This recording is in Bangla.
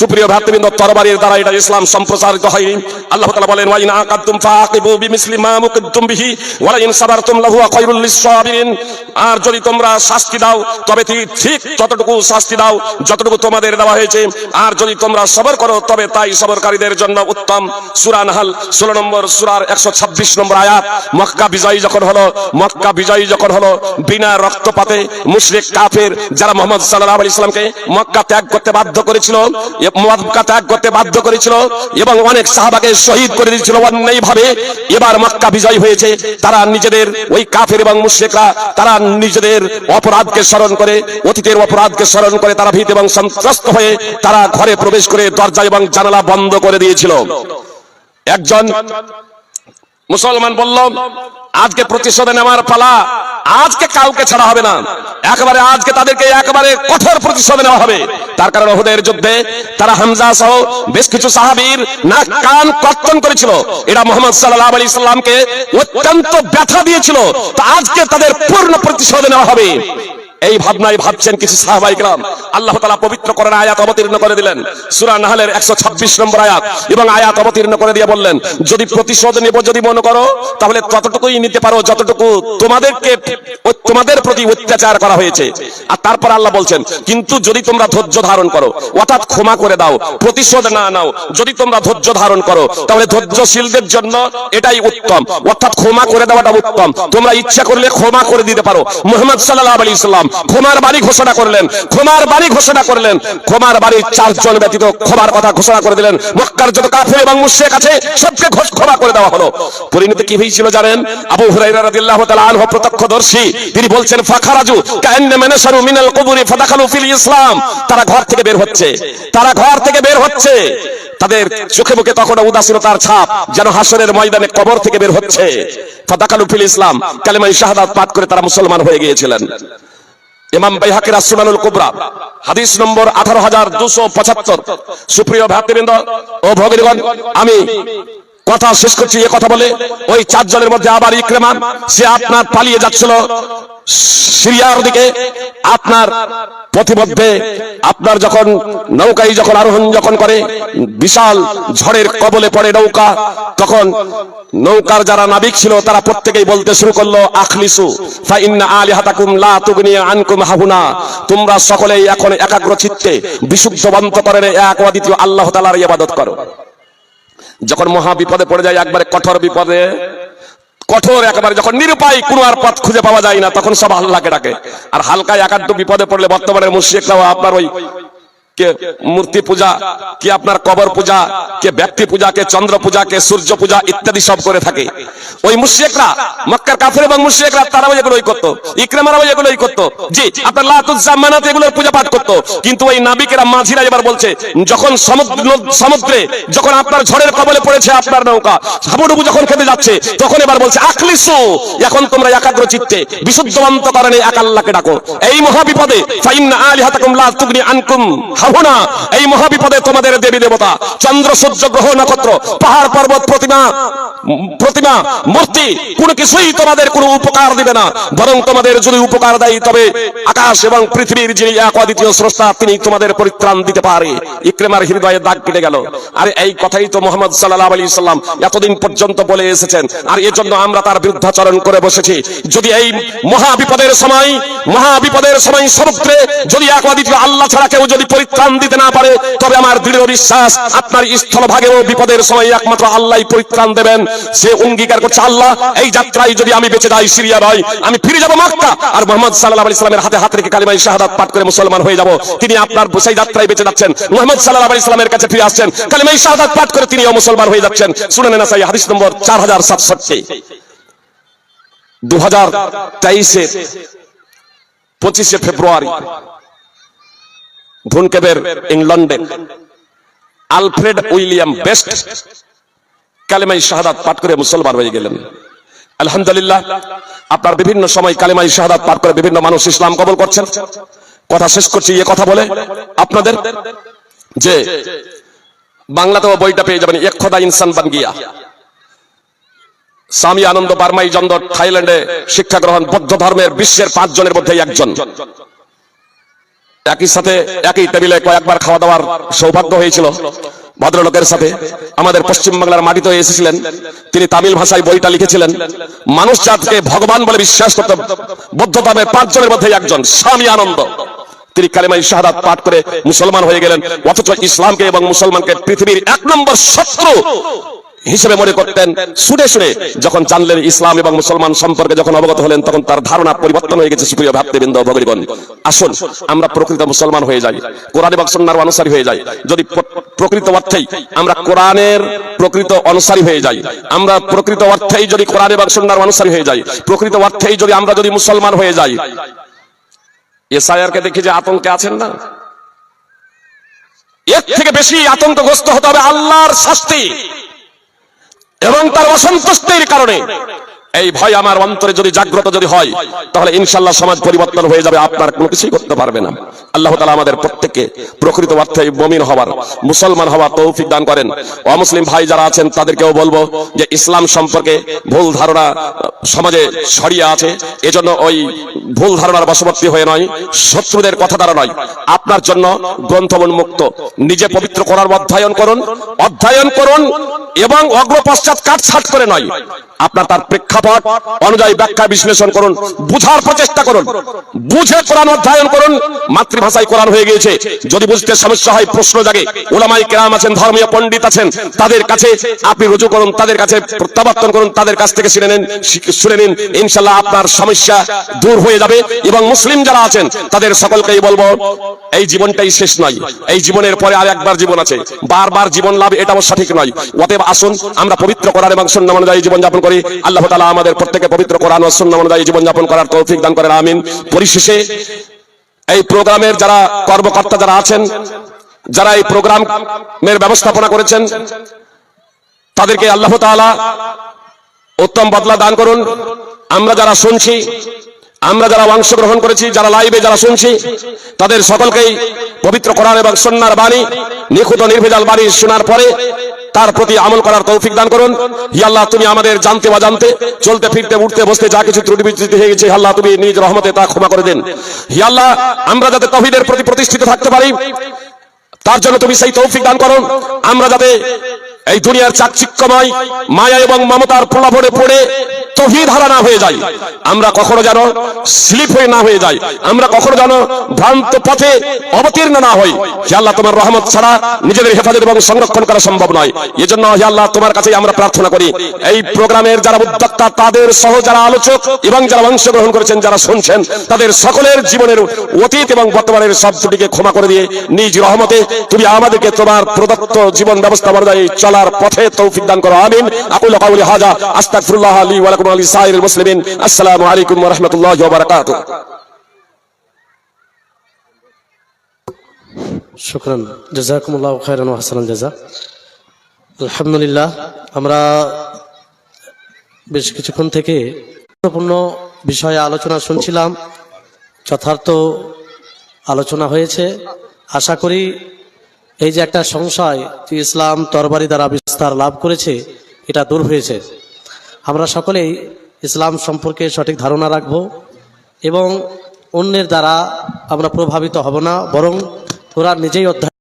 সুপ্রিয় ভ্রাতৃবৃন্দ, তরবারির দ্বারা এটা ইসলাম সম্প্রসারিত হয়নি। আল্লাহ তাআলা বলেন, ওয়া ইন আকাতুম ফাআকিবু বিমিসলি মা মুকিতুম বিহি ওয়া লা ইন সাবারতুম লাহু খায়রুল লিস-সাবিরিন। আর যদি তোমরা শাস্তি দাও তবে ঠিক ততটুকু শাস্তি দাও যতটুকু তোমাদের দেওয়া হয়েছে, আর যদি তোমরা সবর করো তবে তাই সবরকারীদের জন্য উত্তম। সূরা নাহল 16 নম্বর সূরার 126 নম্বর আয়াত। মক্কা বিজয় যখন হলো বিনা রক্তপাতে মুশরিক কাফের যারা মুহাম্মদ সাল্লাল্লাহু আলাইহি সাল্লামকে মক্কা ত্যাগ করতে বাধ্য করেছিল এবং অনেক সাহাবাকে শহীদ করে দিয়েছিল অন্যায়ভাবে। এবার মক্কা বিজয় হয়েছে, তারা নিজেদের ওই কাফের এবং মুশরিকরা তারা নিজেদের অপরাধকে স্মরণ করে, অতীতের অপরাধকে স্মরণ করে তারা ভীত এবং সন্ত্রস্ত হয়ে তারা ঘরে প্রবেশ করে দরজা এবং জানালা বন্ধ করে দিয়েছিল। একজন মুসলমান বলল, আজকে প্রতিশোধ নেওয়ার পালা, আজকে কাউকে ছাড়া হবে না, আজকে তাদেরকে একেবারে কঠোর প্রতিশোধ নেওয়া হবে। তার কারণ উহুদের যুদ্ধে তারা হামজা সহ বেশ কিছু সাহাবীর নাক কান কর্তন করেছিল। এরা মুহাম্মদ সাল্লাল্লাহু আলাইহি সাল্লামকে অত্যন্ত ব্যথা দিয়েছিল। তো আজকে তাদের পূর্ণ প্রতিশোধ নেওয়া হবে, এই ভাবনায় ভাবছেন কিছু সাহাবায়ে কেরাম। আল্লাহ তাআলা পবিত্র কোরআনে আয়াত অবতীর্ণ করে দিলেন, সূরা নাহলের 126 নম্বর আয়াত, এবং আয়াত অবতীর্ণ করে দিয়ে বললেন, যদি প্রতিশোধ নেব যদি মনে করো তাহলে ততটুকুই নিতে পারো যতটুকু তোমাদের প্রতি অত্যাচার করা হয়েছে। আর তারপর আল্লাহ বলছেন, কিন্তু যদি তোমরা ধৈর্য ধারণ করো, অর্থাৎ ক্ষমা করে দাও, প্রতিশোধ না নাও, যদি তোমরা ধৈর্য ধারণ করো তাহলে ধৈর্যশীলদের জন্য এটাই উত্তম, অর্থাৎ ক্ষমা করে দেওয়াটা উত্তম। তোমরা ইচ্ছা করলে ক্ষমা করে দিতে পারো। মুহাম্মদ সাল্লাল্লাহু আলাইহি সাল্লাম ক্ষমার বাণী ঘোষণা করলেন, ক্ষমার বাণী 4 জন ব্যতীত ক্ষমার কথা ঘোষণা করে দিলেন। মক্কার যত কাফের এবং মুশরিক আছে সবকে ক্ষমা করে দেওয়া হলো। পরিণতি কি হয়েছিল জানেন? আবু হুরায়রা রাদিয়াল্লাহু তাআলা আনহু প্রত্যক্ষদর্শী, তিনি বলছেন, ফাখারাজু কাআন্নামা নাশারু মিনাল কুবুরি ফাদাখালু ফিল ইসলাম। তারা ঘর থেকে বের হচ্ছে, তাদের চোখে মুখে তখন উদাসীনতার ছাপ, যেন হাসরের ময়দানে কবর থেকে বের হচ্ছে। ফাদাখালু ফিল ইসলাম, কালেমা শাহাদাত পাঠ করে তারা মুসলমান হয়ে গিয়েছিলেন। ইমাম বাইহাকির আস-সুনানুল কুবরা হাদিস নম্বর 18275। সুপ্রিয় ভ্রাতৃবৃন্দ ও ভগিনীগণ, আমি কথা শেষ করছি এ কথা বলে, ওই 4 জনের মধ্যে আবার ইকরামা, সে আপনার পালিয়ে যাচ্ছিল সিরিয়ার দিকে। আপনার পথিমধ্যে আপনার যখন নৌকায় আরোহণ করে বিশাল ঝড়ের কবলে পড়ে নৌকা, তখন নৌকার যারা নাবিক ছিল তারা প্রত্যেকেই বলতে শুরু করলো, আখলিসু ফা ইন্না আলিহাতাকুম লা তুগনি আনকুম হাহুনা। তোমরা সকলেই এখন একাগ্র চিত্তে বিশুদ্ধ অন্তঃকরণে এক ও দ্বিতীয় আল্লাহ তাআলার ইবাদত করো। যখন মহা বিপদে পড়ে যায়, একবারে কঠোর বিপদে, একেবারে যখন নিরুপায়, কোনো আর পথ খুঁজে পাওয়া যায় না, তখন সব আল্লাহকে ডাকে। আর হালকায় একান্ত বিপদে পড়লে বর্তমানে মুশরিকরাও আপনার ওই কে মূর্তি পূজা, কে আপনার কবর পূজা, কে ব্যক্তি পূজা, কে চন্দ্র পূজা, কে সূর্য পূজা ইত্যাদি সব করে থাকে। ওই মুশরিকরা, মক্কার কাফের এবং মুশরিকরা, তারাও এগুলোই করতো, ইকরামারাও এগুলোই করতো। জি, আপনার লাত উজ্জা মানাত এগুলোর পূজা পাঠ করতো। কিন্তু ওই নাবিকেরা, মাঝিরা এবার বলছে, যখন সমুদ্রে যখন আপনার ঝড়ের কবলে পড়েছে আপনার নৌকা, হাবুডুবু যখন খেতে যাচ্ছে, তখন এবার বলছে, আখলিসু, এখন তোমরা একাগ্র চিত্তে বিশুদ্ধ অন্তঃকরণে এক আল্লাহকে ডাকো। এই মহাবিপদে ফা ইন্না আলিহাতাকুম লা তুগনি আনকুম হাহুনা, এই মহাবিপদে তোমাদের দেবী দেবতা, চন্দ্র সূর্য গ্রহ নক্ষত্র, পাহাড় পর্বত, প্রতিমা মূর্তি, কোনো কিছুই তোমাদের কোনো উপকার দিবে না। বরং তোমাদের যদি উপকার দেয় তবে আকাশ এবং পৃথিবীর যিনি এক অদ্বিতীয় স্রষ্টা, তিনি তোমাদের পরিত্রাণ দিতে পারে। ইকরামার হৃদয়ে দাগ কেটে গেল। আর এই কথাই তো মুহাম্মদ সাল্লাল্লাহু আলাইহি সাল্লাম এতদিন পর্যন্ত বলে এসেছেন, আর এজন্য আমরা তার বিরুদ্ধাচরণ করে বসেছি। যদি এই মহাবিপদের সময় সমুদ্রে যদি এক অদ্বিতীয় আল্লাহ ছাড়া কেউ যদি পরিত্রাণ দিতে না পারে, তবে আমার দৃঢ় বিশ্বাস আপনার স্থলভাগেও বিপদের সময় একমাত্র আল্লাহই পরিত্রাণ দেবেন। সে অঙ্গীকার করছে, আল্লাহ, এই যাত্রায় যদি আমি বেঁচে যাই, সিরিয়া নয়, আমি ফিরে যাব মক্কা, আর মুহাম্মদ সাল্লাল্লাহু আলাইহি সাল্লামের হাতে হাত রেখে কালিমা শাহাদাত পাঠ করে মুসলমান হয়ে যাব। তিনি আপনার সেই যাত্রায় বেঁচে যাচ্ছেন, মুহাম্মদ সাল্লাল্লাহু আলাইহি সাল্লামের কাছে ফিরে আসছেন, কালিমা শাহাদাত পাঠ করে তিনিও মুসলমান হয়ে যাচ্ছেন। সুনানে নাসাই হাদিস নম্বর 4067। 2023 25 ফেব্রুয়ারি ভুনকেবের ইংল্যান্ডে আলফ্রেড উইলিয়াম বেস্ট কালেমায়ে শাহাদাত পাঠ করে মুসলমান হয়ে গেলেন। আলহামদুলিল্লাহ, আপনার বিভিন্ন সময় কালেমায়ে শাহাদাত পাঠ করে বিভিন্ন মানুষ ইসলাম কবুল করছেন। কথা শেষ করছি এই কথা বলে আপনাদের, যে বাংলাতেও বইটা পেয়ে যাবেন, এক খোদা ইনসান বান গিয়া। স্বামী আনন্দ বার্মাই চন্দ্র থাইল্যান্ডে শিক্ষা গ্রহণ, বৌদ্ধ ধর্মের বিশ্বের 5 জনের মধ্যে একজন। একই সাথে একই টেবিলে কয়েকবার খাওয়া দাওয়ার সৌভাগ্য হয়েছিল ভদ্রলোকের সাথে। আমাদের পশ্চিমবাংলার মাটিতে এসেছিলেন, তিনি তামিল ভাষায় বইটা লিখেছিলেন। মানুষ জাতকে ভগবান বলে বিশ্বাস করতে বৌদ্ধ ধর্মের 5 জনের মধ্যে একজন স্বামী আনন্দ, তিনি কালেমায়ে শাহাদাত পাঠ করে মুসলমান হয়ে গেলেন। অথচ ইসলামকে এবং মুসলমানকে পৃথিবীর 1 নম্বর শত্রু হিসেবে মনে করতেন। শুনে শুনে যখন জানলেন ইসলাম এবং মুসলমান সম্পর্কে যখন অবগত হলেন, তখন তার ধারণা পরিবর্তন হয়ে গেছে। সুপ্রিয় ভাতৃবৃন্দ, ভগিনীগণ, আসুন আমরা প্রকৃত মুসলমান হয়ে যাই, কোরআন এবং সুন্নাহর অনুসারী হয়ে যাই। যদি প্রকৃত অর্থেই আমরা কোরআনের প্রকৃত অনুসারী হয়ে যাই, আমরা প্রকৃত অর্থেই যদি কোরআন এবং সুন্নাহর অনুসারী হয়ে যাই, প্রকৃত অর্থেই যদি আমরা যদি মুসলমান হয়ে যাই, এসআইআরকে দেখে যে আতঙ্কে আছেন না, এর থেকে বেশি আতঙ্কগ্রস্ত হতে হবে আল্লাহর শাস্তি এবং তার অসন্তুষ্টির কারণে। এই ভয় আমার অন্তরে যদি জাগ্রত যদি হয়, তাহলে ইনশাআল্লাহ সমাজ পরিবর্তন হয়ে যাবে, আপনার কোনো কিছুই করতে পারবে না। আল্লাহ তাআলা আমাদের প্রত্যেককে প্রকৃত অর্থে মুমিন হওয়ার, মুসলমান হওয়ার তৌফিক দান করেন। অমুসলিম ভাই যারা আছেন তাদেরকেও বলবো যে ইসলাম সম্পর্কে ভুল ধারণা সমাজে ছড়িয়ে আছে, এজন্য ওই ভুল ধারণার বশবর্তী হয়ে নয়, শত্রুদের কথা দ্বারা নয়, আপনার জন্য গ্রন্থমুক্ত নিজে পবিত্র করার অধ্যয়ন করুন এবং অগ্রপশ্চাৎ কাটছাট করে নয়, আপনার তার প্রেক্ষাপট অনুযায়ী ব্যাখ্যা বিশ্লেষণ করুন, বুঝার প্রচেষ্টা করুন, বুঝে কোরআন অধ্যয়ন করুন। মাতৃভাষায় কোরআন হয়ে গিয়েছে, যদি বুঝতে সমস্যা হয় প্রশ্ন জাগে, উলামায়ে কেরাম আছেন, ধর্মীয় পণ্ডিত আছেন, তাদের কাছে আপনি রুজু করুন, তাদের কাছে প্রত্যাবর্তন করুন, তাদের কাছ থেকে শুনে নিন, ইনশাআল্লাহ আপনার সমস্যা দূর হয়ে যাবে। এবং মুসলিম যারা আছেন তাদের সকলকেই বলবো, এই জীবনটাই শেষ নয়, এই জীবনের পরে আর একবার জীবন আছে, বারবার জীবন লাভ এটাও সঠিক নয়। অতএব আসুন আমরা পবিত্র কোরআন এবং সুন্নাহ অনুযায়ী জীবনযাপন করি। আল্লাহ তাআলা আমাদের প্রত্যেককে পবিত্র কোরআন ও সুন্নাহ অনুযায়ী জীবনযাপন করার তৌফিক দান করেন, আমিন। পরিশেষে এই প্রোগ্রামের যারা কর্মকর্তা যারা আছেন, যারা এই প্রোগ্রামের ব্যবস্থাপনা করেছেন, তাদেরকে আল্লাহ তাআলা উত্তম বদলা দান করুন। আমরা যারা শুনছি, আমরা যারা অংশগ্রহণ করেছি, যারা লাইভে যারা শুনছি, তাদের সকলকেই পবিত্র কোরআন এবং সুন্নাহর বাণী, নিখুঁত নির্ভেজাল বাণী শোনার পরে তার প্রতি আমল করার তৌফিক দান করুন। হি আল্লাহ, তুমি আমাদের জানতে বা জানতে, চলতে ফিরতে উঠতে বসতে যা কিছু ত্রুটি বিচ্যুতি হয়ে গেছে, আল্লাহ তুমি নিজ রহমতে তা ক্ষমা করে দেন। হি আল্লাহ, আমরা যাতে তাওহীদের প্রতি প্রতিষ্ঠিত থাকতে পারি, তার জন্য তুমি সেই তৌফিক দান করুন। আমরা যাতে এই দুনিয়ার চাকচিক্যময় মায়া এবং মমতার প্রলোভনে পড়ে তাওহীদ হারা না হয়ে যায়, আমরা কখনো যেন স্লিপ হয়ে না হয়ে যায়, আমরা কখনো যেন ভ্রান্ত পথে অবতীর্ণ না হই। হে আল্লাহ, তোমার রহমত ছাড়া নিজেদের হেফাজত এবং সংরক্ষণ করা সম্ভব নয়। এজন্য হে আল্লাহ, তোমার কাছে আমরা প্রার্থনা করি, এই প্রোগ্রামের যারা উদ্যোক্তা, তাদের সহ যারা আলোচক এবং যারা অংশগ্রহণ করেছেন, যারা শুনছেন, তাদের সকলের জীবনের অতীত এবং বর্তমানের সব ত্রুটিকে ক্ষমা করে দিয়ে নিজ রহমতে তুমি আমাদেরকে তোমার প্রদত্ত জীবন ব্যবস্থা অনুযায়ী চলার পথে তৌফিক দান করো, আমিন। আকুলু কাউলি হাযা আস্তাগফিরুল্লাহ লি ওয়া লাকুম ওয়া লিসাইরিল মুসলিমিন। আসসালামু আলাইকুম ওয়া রাহমাতুল্লাহি ওয়া বারাকাতুহু। শুকরান, জাযাকুমুল্লাহু খায়রান ওয়া হাসানাল জাযা। আলহামদুলিল্লাহ, আমরা বেশ কিছুক্ষণ থেকে গুরুত্বপূর্ণ বিষয়ে আলোচনা শুনছিলাম, যথার্থ আলোচনা হয়েছে। আশা করি এই যে একটা সংশয় যে ইসলাম তরবারি দ্বারা বিস্তার লাভ করেছে, এটা দূর হয়েছে। আমরা সকলেই ইসলাম সম্পর্কে সঠিক ধারণা রাখব এবং অন্যের দ্বারা আমরা প্রভাবিত হব না, বরং ওরা নিজেই অধ্যয়ন